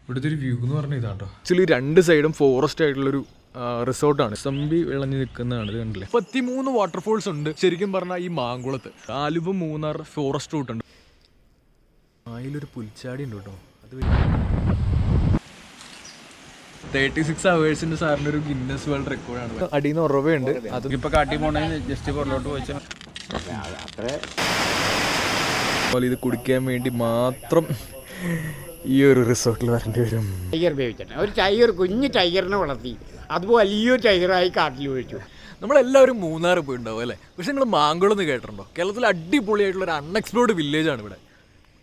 ഇവിടുത്തെ ഒരു വ്യൂ എന്ന് പറഞ്ഞാൽ ഇതാട്ടോ. ആക്ച്വലി രണ്ട് സൈഡും ഫോറസ്റ്റ് ആയിട്ടുള്ളൊരു റിസോർട്ടാണ്. സമ്പി വിളഞ്ഞു നിൽക്കുന്നതാണ്. ഇത് കണ്ടില്ലേ, 33 വാട്ടർഫോൾസ് ഉണ്ട് ശരിക്കും പറഞ്ഞാൽ ഈ മാങ്കുളത്ത്. ആലുവ മൂന്നാർ ഫോറസ്റ്റ് റൂട്ട് ഉണ്ട്. അതിലൊരു പുൽച്ചാടി ഉണ്ട് കേട്ടോ. അത് 36 hours സാറിൻ്റെ ഒരു ഗിന്നസ് വേൾഡ് റെക്കോർഡാണ്. അടിയിൽ നിന്ന് ഉറവയുണ്ട്. അത് ഇപ്പോൾ കാട്ടി പോകണമെങ്കിൽ ജസ്റ്റ് പുറത്തോട്ട് പോയിച്ചാൽ അതുപോലെ ഇത് കുടിക്കാൻ വേണ്ടി മാത്രം ഈ ഒരു റിസോർട്ടിൽ വരേണ്ടി വരും. ടൈഗർ ഉപയോഗിച്ചിട്ട് ഒരു ടൈഗർ, കുഞ്ഞ് ടൈഗറിനെ വളർത്തി അത് വലിയൊരു ടൈഗറായി കാട്ടിൽ ഒഴിച്ചു. നമ്മളെല്ലാവരും മൂന്നാർ പോയിട്ടുണ്ടാവും അല്ലേ? പക്ഷെ നിങ്ങൾ മാങ്കുളം എന്ന് കേട്ടിട്ടുണ്ടോ? കേരളത്തിൽ അടിപൊളിയായിട്ടുള്ള ഒരു അൺഎക്സ്പ്ലോർഡ് വില്ലേജാണ് ഇവിടെ.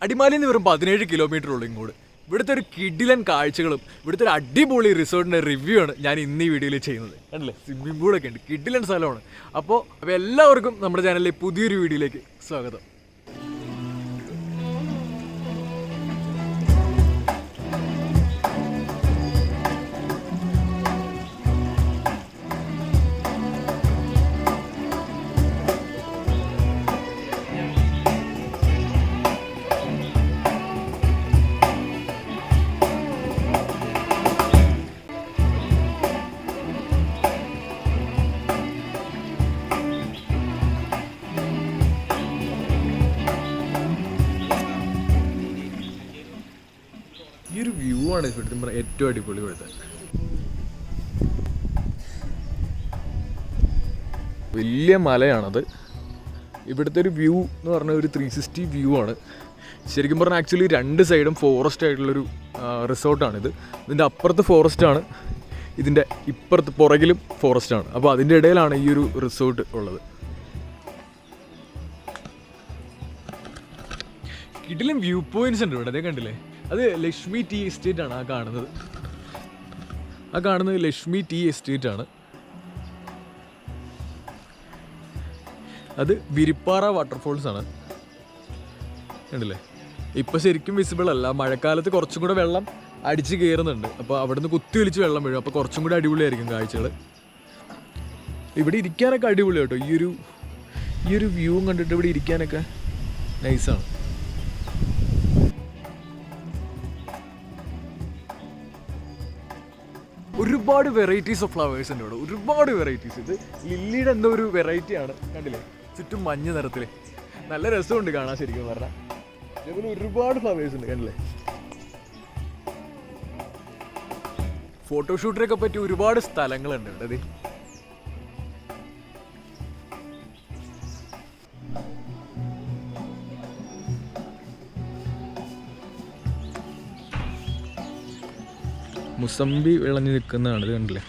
അടിമാലിയിൽ നിന്ന് വെറും 17 കിലോമീറ്റർ ഉള്ളൂ ഇങ്ങോട്ട്. ഇവിടുത്തെ ഒരു കിടിലൻ കാഴ്ചകളും ഇവിടുത്തെ ഒരു അടിപൊളി റിസോർട്ടിൻ്റെ റിവ്യൂ ആണ് ഞാൻ ഇന്ന് ഈ വീഡിയോയിൽ ചെയ്യുന്നത്. കണ്ടില്ലേ, സ്വിമ്മിംഗ് പൂളൊക്കെ ഉണ്ട്, കിടിലൻ സ്ഥലമാണ്. അപ്പോൾ എല്ലാവർക്കും നമ്മുടെ ചാനലിലെ പുതിയൊരു വീഡിയോയിലേക്ക് സ്വാഗതം. ഈ ഒരു വ്യൂ ആണ് ഇവിടുത്തെ ഏറ്റവും അടിപൊളി. ഇവിടുത്തെ വലിയ മലയാണത്. ഇവിടുത്തെ ഒരു വ്യൂ എന്ന് പറഞ്ഞാൽ ഒരു 360 വ്യൂ ആണ് ശരിക്കും പറഞ്ഞാൽ. ആക്ച്വലി രണ്ട് സൈഡും ഫോറസ്റ്റ് ആയിട്ടുള്ളൊരു റിസോർട്ടാണിത്. ഇതിൻ്റെ അപ്പുറത്ത് ഫോറസ്റ്റാണ്, ഇതിൻ്റെ ഇപ്പുറത്ത് പുറകിലും ഫോറസ്റ്റാണ്. അപ്പോൾ അതിൻ്റെ ഇടയിലാണ് ഈ ഒരു റിസോർട്ട് ഉള്ളത്. കിടിലൻ വ്യൂ പോയിന്റ്സ് ഉണ്ട് ഇവിടെ. അതേ കണ്ടില്ലേ, അത് ലക്ഷ്മി ടീ എസ്റ്റേറ്റ് ആണ്. ആ കാണുന്നത് ലക്ഷ്മി ടീ എസ്റ്റേറ്റ് ആണ്. അത് വിരിപ്പാറ വാട്ടർഫോൾസ് ആണ്. കണ്ടില്ലേ, ഇപ്പം ശരിക്കും വിസിബിൾ അല്ല. മഴക്കാലത്ത് കുറച്ചും കൂടെ വെള്ളം അടിച്ച് കയറുന്നുണ്ട്. അപ്പോൾ അവിടുന്ന് കുത്തി ഒലിച്ച് വെള്ളം വീഴും. അപ്പോൾ കുറച്ചും കൂടെ അടിപൊളിയായിരിക്കും കാഴ്ചകൾ. ഇവിടെ ഇരിക്കാനൊക്കെ അടിപൊളി കേട്ടോ. ഈ ഒരു വ്യൂ കണ്ടിട്ട് ഇവിടെ ഇരിക്കാനൊക്കെ നൈസാണ്. ഒരുപാട് വെറൈറ്റീസ് ഓഫ് ഫ്ലവേഴ്സ് ഉണ്ട് ഇവിടെ, ഒരുപാട് വെറൈറ്റീസ്. ഇത് ലില്ലിയുടെ എന്തോ ഒരു വെറൈറ്റിയാണ്. കണ്ടില്ലേ, ചുറ്റും മഞ്ഞ നിറത്തിൽ നല്ല രസമുണ്ട് കാണാൻ ശരിക്കും പറഞ്ഞാൽ. ഇതേപോലെ ഒരുപാട് ഫ്ലവേഴ്സ് ഉണ്ട്. കണ്ടില്ലേ, ഫോട്ടോഷൂട്ടിനൊക്കെ പറ്റിയ ഒരുപാട് സ്ഥലങ്ങളുണ്ട് ഇവിടെ. മുസമ്പി വിളഞ്ഞു നിൽക്കുന്നതാണ്. ഇത് കണ്ടില്ലേ,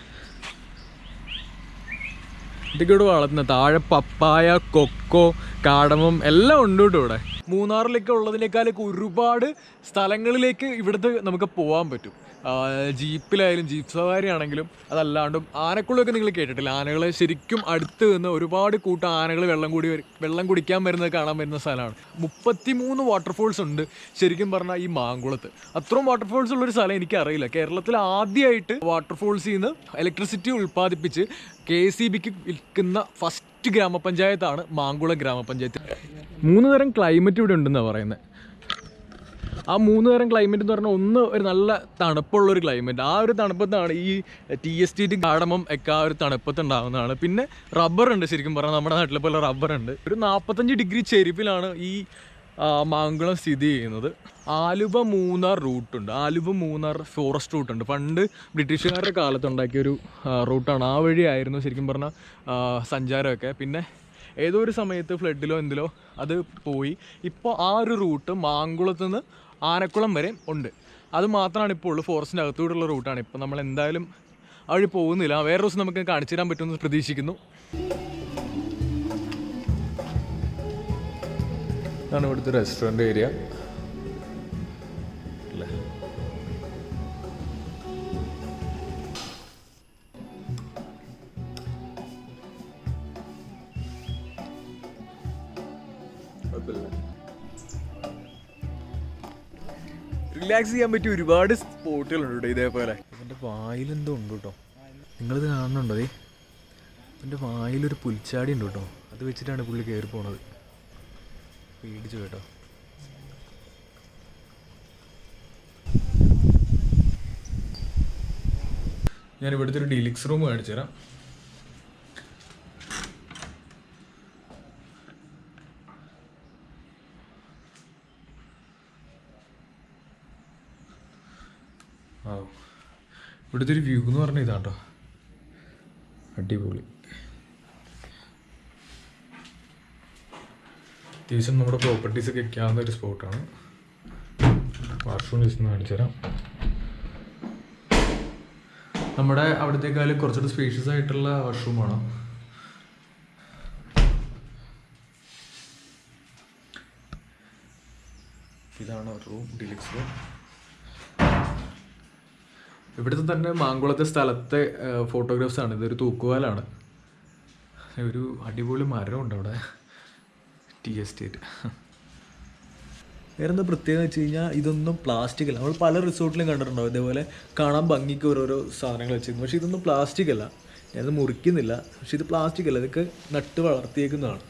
ഇതൊക്കെ ഇവിടെ വളർത്തുന്ന താഴെ പപ്പായ, കൊക്കോ, കാടമം എല്ലാം ഉണ്ട് കേട്ടോ ഇവിടെ. മൂന്നാറിലൊക്കെ ഉള്ളതിനേക്കാളൊക്കെ ഒരുപാട് സ്ഥലങ്ങളിലേക്ക് ഇവിടുത്തെ നമുക്ക് പോകാൻ പറ്റും. ജീപ്പിലായാലും ജീപ്പ് സവാരി ആണെങ്കിലും അതല്ലാണ്ടും ആനക്കുള്ളൊക്കെ നിങ്ങൾ കേട്ടിട്ടില്ല. ആനകളെ ശരിക്കും അടുത്ത് നിന്ന് ഒരുപാട് കൂട്ടം ആനകൾ വെള്ളം കുടിക്കാൻ വരുന്നത് കാണാൻ വരുന്ന സ്ഥലമാണ്. 33 വാട്ടർഫോൾസ് ഉണ്ട് ശരിക്കും പറഞ്ഞാൽ ഈ മാങ്കുളത്ത്. അത്രയും വാട്ടർഫോൾസ് ഉള്ളൊരു സ്ഥലം എനിക്കറിയില്ല. കേരളത്തിൽ ആദ്യമായിട്ട് വാട്ടർഫോൾസിൽ നിന്ന് ഇലക്ട്രിസിറ്റി ഉൽപ്പാദിപ്പിച്ച് KSEBക്ക് വിൽക്കുന്ന ഫസ്റ്റ് ഗ്രാമപഞ്ചായത്താണ് മാങ്കുളം ഗ്രാമപഞ്ചായത്ത്. 3 തരം ക്ലൈമറ്റ് ഇവിടെ ഉണ്ടെന്നാണ് പറയുന്നത്. ആ 3 തരം ക്ലൈമറ്റ് എന്ന് പറഞ്ഞാൽ ഒന്ന് ഒരു നല്ല തണുപ്പുള്ളൊരു ക്ലൈമറ്റ്. ആ ഒരു തണുപ്പത്താണ് ഈ ടീ എസ്റ്റേറ്റ്, കാടമം ഒക്കെ ആ ഒരു തണുപ്പത്ത് ഉണ്ടാകുന്നതാണ്. പിന്നെ റബ്ബറുണ്ട് ശരിക്കും പറഞ്ഞാൽ, നമ്മുടെ നാട്ടിലെ പോലെ റബ്ബറുണ്ട്. ഒരു 45 ഡിഗ്രി ചെരിവിലാണ് ഈ മാങ്കുളം സ്ഥിതി ചെയ്യുന്നത്. ആലുവ മൂന്നാർ റൂട്ടുണ്ട്. ആലുവ മൂന്നാർ ഫോറസ്റ്റ് റൂട്ടുണ്ട്. പണ്ട് ബ്രിട്ടീഷുകാരുടെ കാലത്തുണ്ടാക്കിയൊരു റൂട്ടാണ്. ആ വഴിയായിരുന്നു ശരിക്കും പറഞ്ഞാൽ സഞ്ചാരമൊക്കെ. പിന്നെ ഏതോ ഒരു സമയത്ത് ഫ്ലഡിലോ എന്തിലോ അത് പോയി. ഇപ്പോൾ ആ ഒരു റൂട്ട് മാങ്കുളത്ത് നിന്ന് ആനക്കുളം വരെ ഉണ്ട്. അത് മാത്രമാണ് ഇപ്പോൾ ഉള്ളൂ. ഫോറസ്റ്റിൻ്റെ അകത്തൂടെയുള്ള റൂട്ടാണ്. ഇപ്പോൾ നമ്മൾ എന്തായാലും ആ വഴി പോകുന്നില്ല. വേറെ ദിവസം നമുക്ക് കാണിച്ചു തരാൻ പറ്റുമെന്ന് പ്രതീക്ഷിക്കുന്നു. ഇതാണ് ഇവിടുത്തെ റെസ്റ്റോറൻറ്റ് ഏരിയ അല്ലേ. റിലാക്സ് ചെയ്യാൻ പറ്റിയ ഒരുപാട് സ്പോട്ടുകളുണ്ട് ഇവിടെ ഇതേപോലെ. എൻ്റെ വായിലെന്തോ ഉണ്ട് കേട്ടോ, നിങ്ങളിത് കാണുന്നുണ്ടോ? എൻ്റെ വായിലൊരു പുൽച്ചാടി ഉണ്ട് കേട്ടോ. അത് വെച്ചിട്ടാണ് പുള്ളി കയറി പോണത്. പേടിച്ചു കേട്ടോ. ഞാൻ ഇവിടുത്തെ ഒരു ഡീലിക്സ് റൂം കാണിച്ചു തരാം. ഇവിടുത്തെ ഒരു വ്യൂ എന്ന് പറഞ്ഞാൽ ഇതാട്ടോ, അടിപൊളി. അത്യാവശ്യം നമ്മുടെ പ്രോപ്പർട്ടീസൊക്കെ വെക്കാവുന്ന ഒരു സ്പോട്ടാണ്. വാഷ്റൂം ജസ്റ്റ് കാണിച്ചു തരാം. നമ്മുടെ അവിടത്തേക്കാളും കുറച്ചുകൂടി സ്പേഷ്യസ് ആയിട്ടുള്ള വാഷ്റൂമാണ്. ഇതാണ് റൂം, ഡീലക്സ് റൂം. ഇവിടുത്തെ തന്നെ മാങ്കുളത്തെ സ്ഥലത്തെ ഫോട്ടോഗ്രാഫ്സാണ്. ഇതൊരു തൂക്കുവാലാണ്. ഒരു അടിപൊളി മരമുണ്ട് അവിടെ, ടീ എസ്റ്റേറ്റ്. വേറെ എന്താ പ്രത്യേകത വെച്ച് കഴിഞ്ഞാൽ ഇതൊന്നും പ്ലാസ്റ്റിക് അല്ല. നമ്മൾ പല റിസോർട്ടിലും കണ്ടിട്ടുണ്ടാവും ഇതേപോലെ കാണാൻ ഭംഗിക്ക് ഓരോരോ സാധനങ്ങൾ വെച്ചിരുന്നു. പക്ഷേ ഇതൊന്നും പ്ലാസ്റ്റിക് അല്ല. ഞാനത് മുറിക്കുന്നില്ല, പക്ഷെ ഇത് പ്ലാസ്റ്റിക് അല്ല, ഇതൊക്കെ നട്ട് വളർത്തിയേക്കുന്നതാണ്.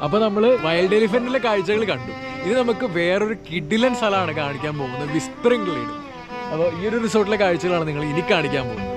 അപ്പോൾ നമ്മൾ വൈൽഡ് എലിഫൻറ്റിലെ കാഴ്ചകൾ കണ്ടു. ഇത് നമുക്ക് വേറൊരു കിഡിലൻ സ്ഥലമാണ് കാണിക്കാൻ പോകുന്നത്, വിസ്പറിംഗ് ഗ്ലേഡ്. അപ്പോൾ ഈ ഒരു റിസോർട്ടിലെ കാഴ്ചകളാണ് നിങ്ങൾ ഇനി കാണിക്കാൻ പോകുന്നത്.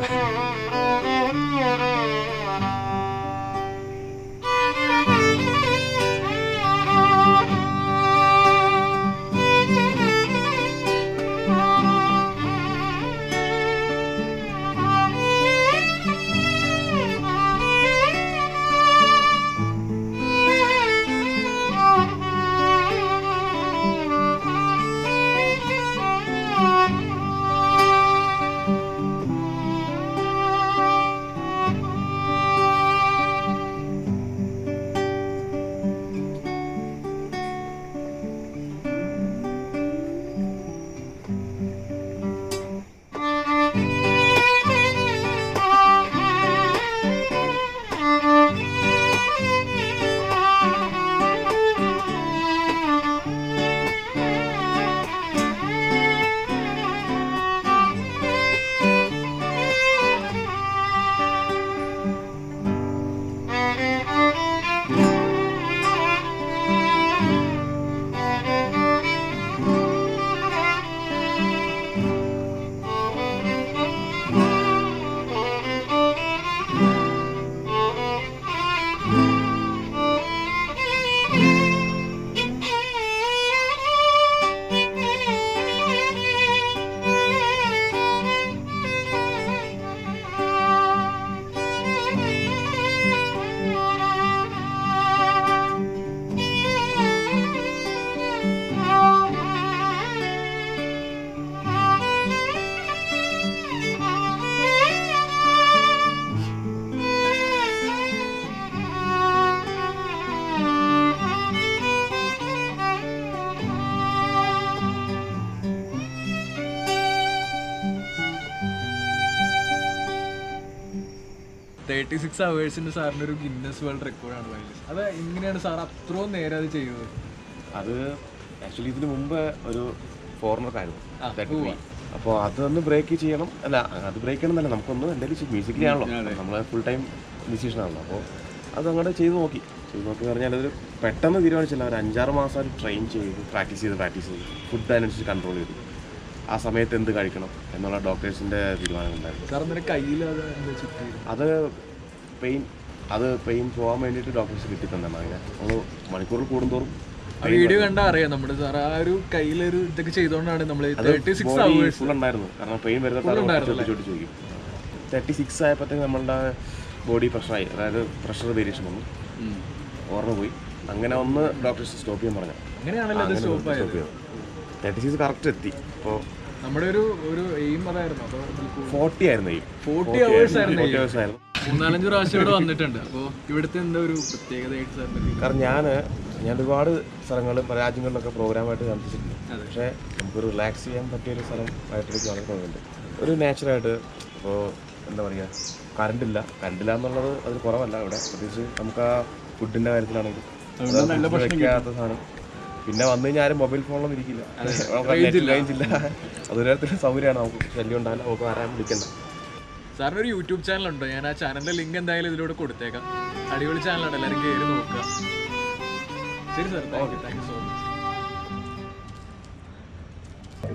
$36 hours സാറിൻ്റെ ഒരു ഗിന്നസ് വേൾഡ് റെക്കോർഡാണ് വൈൽഡ്. അത് എങ്ങനെയാണ് സാർ അത്രയും നേരം അത് ചെയ്യുന്നത്? അത് ആക്ച്വലി ഇതിന് മുമ്പ് ഒരു ഫോറിനർക്കായിരുന്നു, അപ്പോൾ അതൊന്ന് ബ്രേക്ക് ചെയ്യണം. അല്ല, അത് ബ്രേക്ക് ചെയ്യണമെന്നല്ല, നമുക്കൊന്ന് എന്തെങ്കിലും മ്യൂസിക്കലി ആണല്ലോ, നമ്മൾ ഫുൾ ടൈം മ്യൂസീഷ്യനാണല്ലോ. അപ്പോൾ അത് അങ്ങോട്ട് ചെയ്ത് നോക്കി പറഞ്ഞാൽ അതൊരു പെട്ടെന്ന് തീരുമാനിച്ചില്ല. ഒരു 5-6 മാസം ട്രെയിൻ ചെയ്ത് പ്രാക്ടീസ് ചെയ്ത് ഫുഡ് അതിനനുസരിച്ച് കൺട്രോൾ ചെയ്തു. ആ സമയത്ത് എന്ത് കഴിക്കണം എന്നുള്ള ഡോക്ടേഴ്സിൻ്റെ തീരുമാനങ്ങളുണ്ടായിരുന്നു. അത് പെയിൻ പോകാൻ വേണ്ടിയിട്ട് ഡോക്ടേഴ്സ് കിട്ടി തന്നാണ്. അങ്ങനെ നമ്മൾ മണിക്കൂറിൽ കൂടുന്തോറും വീഡിയോ കണ്ടാ അറിയാം നമ്മുടെ സാർ ആ ഒരു കയ്യിലൊരു ഇതൊക്കെ ചെയ്തോണ്ടാണ് നമ്മൾ 36 hours ഫുൾ ഉണ്ടായിരുന്നു. കാരണം പെയിൻ വരുന്ന ചോദിക്കും. 36 ആയപ്പോഴത്തേക്ക് നമ്മളുടെ ബോഡി പ്രഷറായി, അതായത് പ്രഷർ വേരിയേഷൻ വന്നു, ഓർമ്മ പോയി. അങ്ങനെ ഒന്ന് ഡോക്ടേഴ്സ് സ്റ്റോപ്പ് ചെയ്യാൻ പറഞ്ഞു. അങ്ങനെയാണല്ലോ 36 കറക്റ്റ് എത്തി. അപ്പോൾ നമ്മുടെ ഒരു എയിം അതായിരുന്നു. 40 ആയിരുന്നു എയിം. 40 hours ആയിരുന്നു. 3-4 പ്രാവശ്യം ഇവിടെ വന്നിട്ടുണ്ട്. അപ്പോൾ ഇവിടുത്തെ എന്താ ഒരു പ്രത്യേകതയായിട്ട് സാറിന്? കാരണം ഞാൻ ഒരുപാട് സ്ഥലങ്ങളും രാജ്യങ്ങളിലൊക്കെ പ്രോഗ്രാമായിട്ട് താമസിച്ചിട്ടുണ്ട്. പക്ഷേ നമുക്കൊരു റിലാക്സ് ചെയ്യാൻ പറ്റിയൊരു സ്ഥലം ആയിട്ട് എനിക്ക് വളരെ തോന്നുന്നുണ്ട്. ഒരു നാച്ചുറലായിട്ട്. ഇപ്പോൾ എന്താ പറയുക, കറണ്ടില്ല എന്നുള്ളത് അത് കുറവല്ല ഇവിടെ, പ്രത്യേകിച്ച് നമുക്ക് ആ ഫുഡിൻ്റെ കാര്യത്തിലാണെങ്കിൽ വയ്ക്കാത്ത സാധനം. പിന്നെ വന്നു കഴിഞ്ഞാൽ ആരും മൊബൈൽ ഫോണിലൊന്നും ഇരിക്കില്ല, റേഞ്ചില്ല. അതൊരു തരത്തിൽ സൗകര്യമാണ്, നമുക്ക് ശല്യം ഉണ്ടാവില്ല, നമുക്ക് ആരായും വിളിക്കണ്ട. സാറിന് ഒരു യൂട്യൂബ് ചാനലുണ്ടോ? ഞാൻ ആ ചാനലിന്റെ ലിങ്ക് എന്തായാലും ഇതിലൂടെ കൊടുത്തേക്കാം. അടിപൊളി ചാനലാണ്, എല്ലാവരും കയറി നോക്കുക. ശരി sir, okay, thank you so much.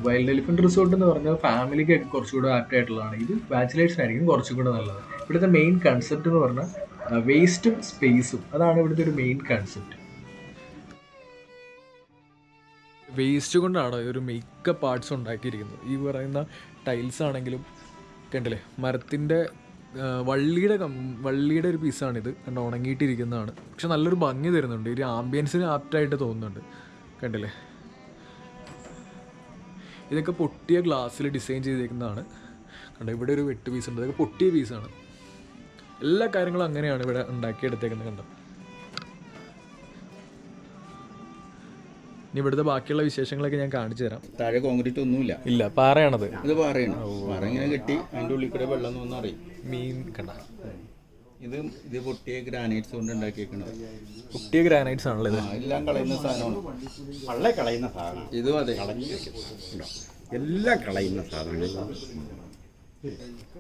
Wild elephant resort എന്ന് പറഞ്ഞാൽ ഫാമിലിക്കൊക്കെ കുറച്ചുകൂടെ ആപ്റ്റ് ആയിട്ടുള്ളതാണ്. ഇത് ബാച്ചിലേഴ്സിനായിരിക്കും കുറച്ചും കൂടെ നല്ലത്. ഇവിടുത്തെ മെയിൻ കൺസെപ്റ്റ് എന്ന് പറഞ്ഞാൽ വേസ്റ്റും സ്പേസും, അതാണ് ഇവിടുത്തെ ഒരു മെയിൻ കൺസെപ്റ്റ്. വേസ്റ്റ് കൊണ്ടാണ് ഒരു മേക്കപ്പ് ആർട്സ് ഉണ്ടാക്കിയിരിക്കുന്നത്. ഈ പറയുന്ന ടൈൽസ് ആണെങ്കിലും കണ്ടില്ലേ, മരത്തിൻ്റെ വള്ളിയുടെ ഒരു പീസാണിത്, കണ്ട് ഉണങ്ങിയിട്ടിരിക്കുന്നതാണ്. പക്ഷെ നല്ലൊരു ഭംഗി തരുന്നുണ്ട്, ഒരു ആംബിയൻസിന് ആപ്റ്റായിട്ട് തോന്നുന്നുണ്ട്. കണ്ടില്ലേ, ഇതൊക്കെ പൊട്ടിയ ഗ്ലാസ്സിൽ ഡിസൈൻ ചെയ്തേക്കുന്നതാണ്. കണ്ടോ, ഇവിടെ ഒരു 8 പീസ് ഉണ്ട്, ഇതൊക്കെ പൊട്ടിയ പീസാണ്. എല്ലാ കാര്യങ്ങളും അങ്ങനെയാണ് ഇവിടെ ഉണ്ടാക്കിയെടുത്തേക്കുന്നത്. കണ്ടോ, ഇനി ഇവിടുത്തെ ബാക്കിയുള്ള വിശേഷങ്ങളൊക്കെ ഞാൻ കാണിച്ചു തരാം. താഴെ കോൺക്രീറ്റ് ഒന്നുമില്ല, ഇല്ല, പാറയാണത്. ഇത് പാറയാണ്. പാറ ഇങ്ങനെ കെട്ടി അതിൻ്റെ ഉള്ളിൽ കൂടെ വെള്ളം ഒന്നും അറിയും. മീൻ കണ്ട, ഇത് പൊട്ടിയ ഗ്രാനൈറ്റ്സ് കൊണ്ട് ഉണ്ടാക്കിയേക്കണത്. പൊട്ടിയ ഗ്രാനൈറ്റ്സ് ആണല്ലോ ഇത്. എല്ലാം കളയുന്ന സാധനമാണ്, വള്ളേ കളയുന്ന സാധനം. ഇതും അതെ, എല്ലാം കളയുന്ന സാധനങ്ങൾ.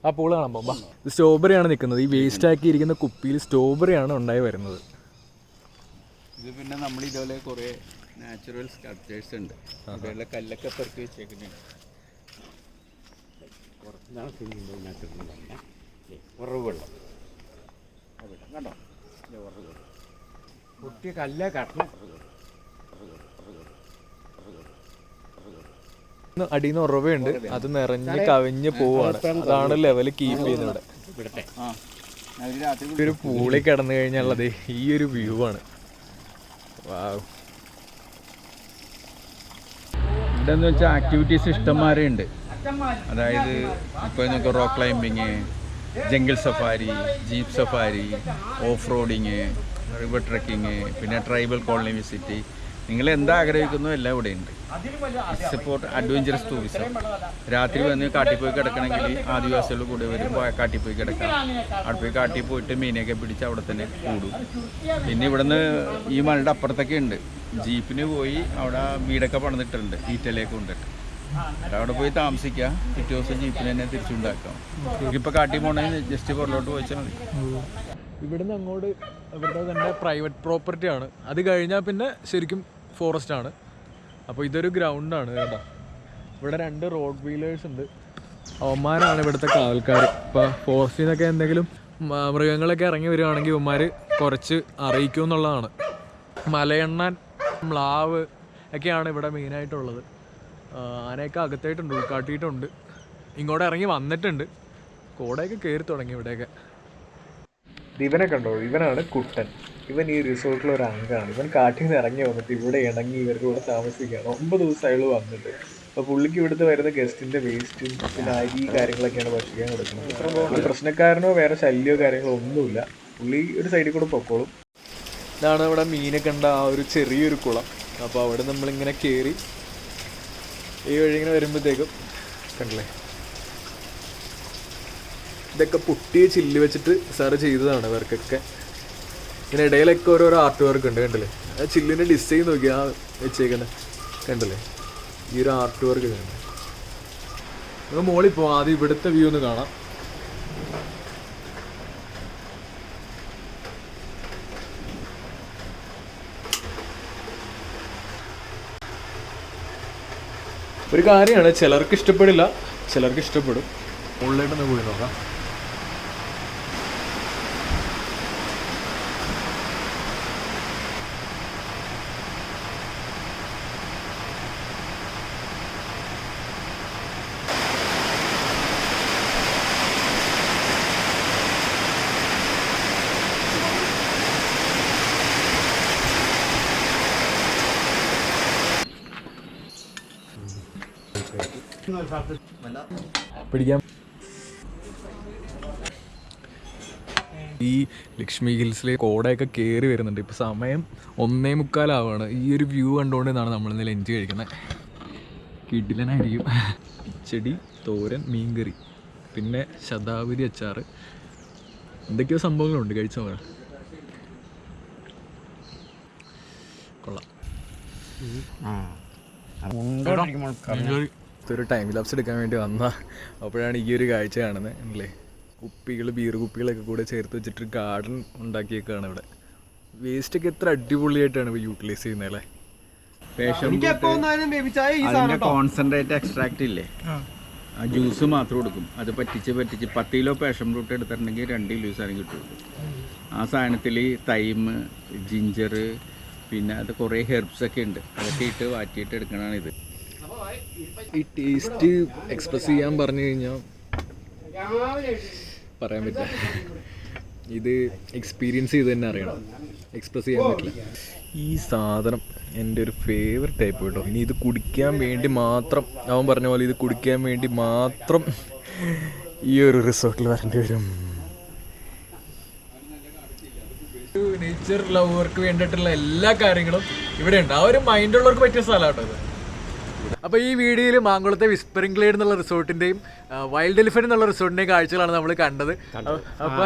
ആ പൂള് കാണാൻ പോകുമ്പോ ഇത് സ്ട്രോബെറിയാണ് നിൽക്കുന്നത്. ഈ വേസ്റ്റ് ആക്കിയിരിക്കുന്ന കുപ്പിയിൽ സ്ട്രോബെറിയാണ് ഉണ്ടായി വരുന്നത്. ഇത് പിന്നെ നമ്മൾ ഇതുപോലെ കുറേ നാച്ചുറൽ സ്കൾപ്ചേഴ്സ് ഉണ്ട്. ഇവിടെയുള്ള കല്ലൊക്കെ പെറുക്കി വെച്ചേക്കുന്നതാണ്. ഉറവുവെള്ളം കണ്ടോ, പൊട്ടിയ കല്ല കട്ടണം. അടിയിൽ നിന്ന് ഉറവയുണ്ട്, അത് നിറഞ്ഞ് കവിഞ്ഞ് പോവാണ്. അതാണ് ലെവല് കീപ്പ് ചെയ്യുന്നത് ഇവിടെ. ഒരു പൂളി കിടന്നു കഴിഞ്ഞാലുള്ളത് ഈ ഒരു വ്യൂ ആണ്. വാവ്. ഇവിടെന്ന് വെച്ചാൽ ആക്ടിവിറ്റീസ് ഇഷ്ടംമാരെ ഉണ്ട്. അതായത് ഇപ്പോൾ നമുക്ക് rock climbing, jungle safari, jeep safari, off roading, river trekking, പിന്നെ ട്രൈബൽ കോളനി വിസിറ്റ്. നിങ്ങൾ എന്താ ആഗ്രഹിക്കുന്നോ എല്ലാം ഇവിടെ ഉണ്ട്. It's for adventurous tourism. രാത്രി വന്ന് കാട്ടിൽ പോയി കിടക്കണമെങ്കിൽ ആദിവാസികൾ കൂടെ വരും, കാട്ടിൽ പോയി കിടക്കാം. അവിടെ പോയി കാട്ടിൽ പോയിട്ട് മീനൊക്കെ പിടിച്ച് അവിടെ തന്നെ കൂടും. പിന്നെ ഇവിടുന്ന് ഈ മലയുടെ അപ്പുറത്തൊക്കെ ഉണ്ട്, ജീപ്പിന് പോയി അവിടെ വീടൊക്കെ പണിതിട്ടുണ്ട്, ഈറ്റലേക്ക് കൊണ്ടിട്ട് അവിടെ പോയി താമസിക്കാം. പിറ്റേ ദിവസം ജീപ്പിന് തന്നെ തിരിച്ചുണ്ടാക്കാം. ഇപ്പോൾ കാട്ടിൽ പോകണമെങ്കിൽ ജസ്റ്റ് പുറലോട്ട് പോയിച്ചാൽ മതി. ഇവിടുന്ന് അങ്ങോട്ട് ഇവിടുത്തെ തന്നെ പ്രൈവറ്റ് പ്രോപ്പർട്ടി ആണ്. അത് കഴിഞ്ഞാൽ പിന്നെ ശരിക്കും ഫോറസ്റ്റ് ആണ്. അപ്പോൾ ഇതൊരു ഗ്രൗണ്ടാണ് കേട്ടോ. ഇവിടെ 2 റോഡ് വീലേഴ്സ് ഉണ്ട്, അവന്മാരാണ് ഇവിടുത്തെ കാവൽക്കാർ. ഇപ്പോൾ ഫോറസ്റ്റിൽ നിന്നൊക്കെ എന്തെങ്കിലും മൃഗങ്ങളൊക്കെ ഇറങ്ങി വരികയാണെങ്കിൽ ഇവന്മാർ കുറച്ച് അറിയിക്കും എന്നുള്ളതാണ്. മലയണ്ണാൻ, മ്ലാവ് ഒക്കെയാണ് ഇവിടെ മെയിനായിട്ടുള്ളത്. ആനയൊക്കെ അകത്തായിട്ടുണ്ട്, ഉൾക്കാട്ടിയിട്ടുണ്ട്, ഇങ്ങോട്ട് ഇറങ്ങി വന്നിട്ടുണ്ട്, കോടയൊക്കെ കയറി തുടങ്ങി ഇവിടെയൊക്കെ. ഇവനെ കണ്ടോ, ഇവനാണ് കുട്ടൻ. ഇവൻ ഈ റിസോർട്ടിലെ ഒരു അംഗമാണ്. ഇവൻ കാട്ടിൽ നിന്ന് ഇറങ്ങി വന്നിട്ട് ഇവിടെ ഇണങ്ങി ഇവരുടെ കൂടെ താമസിക്കുകയാണ്. 9 ദിവസമായുള്ളൂ വന്നിട്ട്. അപ്പോൾ പുള്ളിക്ക് ഇവിടുത്തെ വരുന്ന ഗസ്റ്റിൻ്റെ വേസ്റ്റും പിന്നെ അരി കാര്യങ്ങളൊക്കെയാണ് ഭക്ഷിക്കാൻ കൊടുക്കുന്നത്. പ്രശ്നക്കാരനോ വേറെ ശല്യമോ കാര്യങ്ങളോ ഒന്നുമില്ല. പുള്ളി ഒരു സൈഡിൽ കൂടെ പൊക്കോളും. ഇതാണ് ഇവിടെ മീനൊക്കെ കണ്ട ആ ഒരു ചെറിയൊരു കുളം. അപ്പോൾ അവിടെ നമ്മളിങ്ങനെ കയറി ഈ വഴി ഇങ്ങനെ വരുമ്പോഴത്തേക്കും കണ്ടില്ലേ, ഇതൊക്കെ പൊട്ടിയ ചില്ല് വെച്ചിട്ട് സാറ് ചെയ്തതാണ് ഇവർക്കൊക്കെ. ഇങ്ങനെ ഇടയിലൊക്കെ ഓരോരോ ആർട്ട് വർക്ക് ഉണ്ട്, കണ്ടില്ലേ. ആ ചില്ലിൻ്റെ ഡിസൈൻ നോക്കി ആ വെച്ചേക്കണേ, കണ്ടില്ലേ, ഈ ഒരു ആർട്ട് വർക്ക് കണ്ടേ. നമുക്ക് മോളിൽ പോവാം, ആദ്യം ഇവിടുത്തെ വ്യൂ ഒന്ന് കാണാം. ഒരു കാര്യമാണ്, ചിലർക്ക് ഇഷ്ടപ്പെടില്ല, ചിലർക്ക് ഇഷ്ടപ്പെടും. മുകളിലോട്ടൊന്ന് പോയി നോക്കാം. പിടിക്കാം. ഈ ലക്ഷ്മി ഹിൽസിലെ കോടയൊക്കെ കയറി വരുന്നുണ്ട്. ഇപ്പോൾ സമയം 1:45 ആവുകയാണ്. ഈ ഒരു വ്യൂ കണ്ടുകൊണ്ടാണ് നമ്മൾ ഇന്നലെ ലഞ്ച് കഴിക്കുന്നത്. കിടിലനായിരിക്കും. കിച്ചടി, തോരൻ, മീൻകറി, പിന്നെ ശതാവരി അച്ചാറ്, എന്തൊക്കെയോ സംഭവങ്ങളുണ്ട്. കഴിച്ചോ കൊള്ളാം. ഒരു ടൈം ലാപ്സ് എടുക്കാൻ വേണ്ടി വന്നാൽ അപ്പോഴാണ് ഈ ഒരു കാഴ്ച കാണുന്നത് അല്ലേ. ബീർ കുപ്പികളൊക്കെ കൂടെ ചേർത്ത് വെച്ചിട്ട് ഗാർഡൻ ഉണ്ടാക്കിയേക്കാണ് ഇവിടെ. വേസ്റ്റൊക്കെ എത്ര അടിപൊളിയായിട്ടാണ് ഇപ്പോൾ യൂട്ടിലൈസ് ചെയ്യുന്നത് അല്ലേ. അതിന്റെ കോൺസെൻട്രേറ്റ് എക്സ്ട്രാക്ട് ഇല്ലേ, ആ ജ്യൂസ് മാത്രം കൊടുക്കും. അത് പറ്റിച്ച് 10 കിലോ പാഷൻ ഫ്രൂട്ട് എടുത്തിട്ടുണ്ടെങ്കിൽ 2 കിലോ സാധനം കിട്ടുള്ളൂ. ആ സാധനത്തിൽ തൈം, ജിഞ്ചർ, പിന്നെ അത് കുറേ ഹെർബ്സ് ഒക്കെ ഉണ്ട്. അതൊക്കെ ഇട്ട് വാറ്റിയിട്ട് എടുക്കണതാണിത്. ഈ ടേസ്റ്റ് എക്സ്പ്രസ് ചെയ്യാൻ പറഞ്ഞു കഴിഞ്ഞാൽ പറയാൻ പറ്റില്ല. ഇത് എക്സ്പീരിയൻസ് ചെയ്ത് തന്നെ അറിയണം, എക്സ്പ്രസ് ചെയ്യാൻ പറ്റില്ല. ഈ സാധനം എൻ്റെ ഒരു ഫേവറേറ്റ് ടൈപ്പ് കേട്ടോ. ഇനി ഇത് കുടിക്കാൻ വേണ്ടി മാത്രം, അവൻ പറഞ്ഞ പോലെ ഇത് കുടിക്കാൻ വേണ്ടി മാത്രം ഈ ഒരു റിസോർട്ടിൽ വരേണ്ടി വരും. നേച്ചർ ലവർക്ക് വേണ്ടിയിട്ടുള്ള എല്ലാ കാര്യങ്ങളും ഇവിടെ ഉണ്ട്. ആ ഒരു മൈൻഡുള്ളവർക്ക് പറ്റിയ സ്ഥലമാണ് കേട്ടോ ഇത്. അപ്പോൾ ഈ വീഡിയോയിൽ മാങ്കുളത്തെ വിസ്പറിംഗ് ഗ്ലേഡ് എന്നുള്ള റിസോർട്ടിൻ്റെയും വൈൽഡ് എലിഫന്റ് എന്നുള്ള റിസോർട്ടിൻ്റെയും കാഴ്ചകളാണ് നമ്മൾ കണ്ടത്. അപ്പോൾ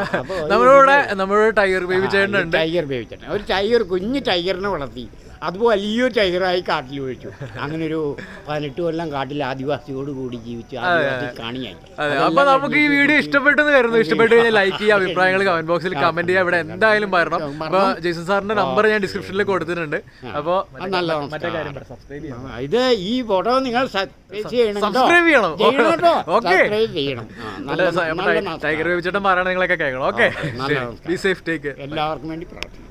നമ്മളോട് ടൈഗർ ബേബി ചേട്ടനുണ്ട്. ടൈഗർ ബേബി ചേട്ടൻ ഒരു ടൈഗർ, കുഞ്ഞ് ടൈഗറിനെ വളർത്തി. അത് വലിയൊരു ടൈഗറായി കാട്ടിൽ ഒഴിച്ചു. അങ്ങനെ ഒരു 18 കൊല്ലം കാട്ടിൽ ആദിവാസിയോട് കൂടി ജീവിച്ചു, ആദിവാസി കാണിയായി. അപ്പൊ നമുക്ക് ഈ വീഡിയോ ഇഷ്ടപ്പെട്ടെന്ന് കരുതുന്നു. ഇഷ്ടപ്പെട്ട് കഴിഞ്ഞാൽ ലൈക്ക് ചെയ്യുക, അഭിപ്രായങ്ങൾ കമന്റ് ബോക്സിൽ കമന്റ് ചെയ്യുക. ഇവിടെ എന്തായാലും പറയണം. അപ്പൊ ജെയ്സൺ സാറിന്റെ നമ്പർ ഞാൻ ഡിസ്ക്രിപ്ഷനിൽ കൊടുത്തിട്ടുണ്ട്. അപ്പൊ മറ്റേ കാര്യം ഇത് ഈ ഫോട്ടോ നിങ്ങൾ സബ്സ്ക്രൈബ് ചെയ്യണം. ടൈഗർ ബേബി ചേട്ടൻ പറയണ നിങ്ങളൊക്കെ കേൾക്കണം. Okay, be safe, take care. എല്ലാവർക്കും വേണ്ടി പ്രാർത്ഥിക്കും.